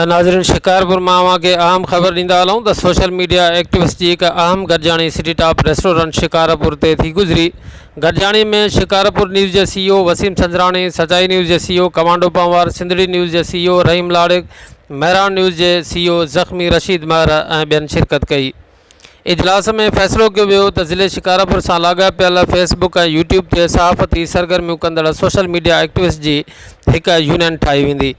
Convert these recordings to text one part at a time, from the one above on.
नाज़रीन, शिकारपुर मां के अहम ख़बर ॾींदा हलूं त सोशल मीडिया एक्टिविस्ट जी हिकु अहम गॾिजाणी सिटी टॉप रेस्टोरेंट शिकारपुर ते थी गुज़री। गॾिजाणी में शिकारपुर न्यूज़ जे CEO वसीम संजराणी, सचाई न्यूज़ जे CEO commando Panwar, Sindhri news जे CEO रहीम लाड़िक, मेहरान न्यूज़ जे CEO ज़ख़्मी रशीद महर ऐं ॿियनि शिरकत कई। इजलास में फ़ैसिलो कयो वियो त ज़िले शिकारपुर सां लाॻापियल फेसबुक ऐं यूट्यूब ते सहाफ़ती सरगर्मियूं कंदड़ सोशल मीडिया एक्टिविस्ट जी हिकु यूनियन ठाही वेंदी।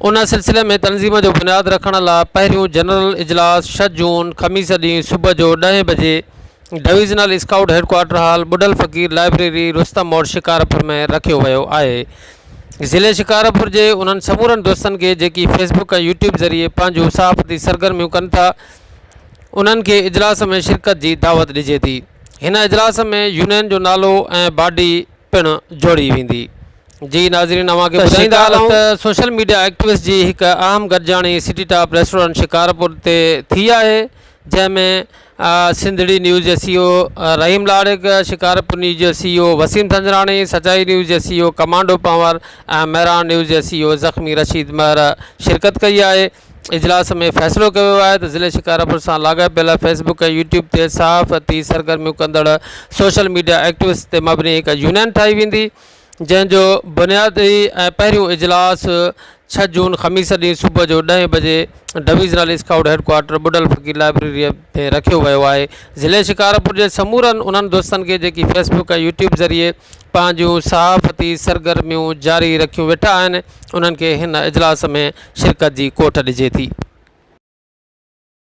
उन सिलसिले में तनज़ीम जो बुनियाद रखण लाइ पहिरियों जनरल इजलास 6 जून ख़मीस ॾींहुं सुबुह जो 10 बजे डिवीज़नल स्काउट हेडक्वार्टर हॉल बुडल फ़कीर लाइब्रेरी रुस्तम मोड़ शिकारपुर में रखियो वियो आहे। ज़िले शिकारपुर जे उन्हनि समूरनि दोस्तनि खे जेकी फेसबुक ऐं यूट्यूब ज़रिए पंहिंजूं सहाफ़ती सरगर्मियूं कनि था, उन्हनि खे इजलास में शिरकत जी दावत ॾिजे थी। हिन इजलास में यूनियन जो नालो ऐं बॉडी पिणु जोड़ी वेंदी। जी नाज़रीन, अवांखे ॿुधाईंदा हलूं त सोशल मीडिया एक्टिविस्ट जी हिकु अहम गॾिजाणी सिटी टॉप रेस्टोरेंट शिकारपुर ते थी आहे, जंहिंमें सिंधड़ी न्यूज़ जे CEO रहीम लाड़िक, शिकारपुर न्यूज़ जे CEO वसीम संजराणी, सचाई न्यूज़ जे CEO कमांडो पंवार ऐं मेहरान न्यूज़ जे CEO ज़ख़्मी रशीद महर शिरकत कई आहे। इजलास में फ़ैसिलो कयो आहे त ज़िले शिकारपुर सां लाॻापियल फेसबुक ऐं यूट्यूब ते सहाफ़ती सरगर्मियूं कंदड़ सोशल मीडिया एक्टिविस्ट ते मबनी हिकु यूनियन ठाही वेंदी, जंहिंजो बुनियादी ऐं पहिरियों इजलास 6 जून ख़मीस ॾींहुं सुबुह जो 10 बजे डिवीज़नल स्काउट हेडक्वार्टर बुडल फ़कीर लाइब्रेरी ते रखियो वियो आहे। ज़िले शिकारपुर जे समूरनि उन्हनि दोस्तनि खे जेकी फेसबुक ऐं यूट्यूब ज़रिए पंहिंजूं सहाफ़ती सरगर्मियूं जारी रखियूं वेठा आहिनि, उन्हनि खे हिन इजलास में शिरकत जी कोठ ॾिजे थी।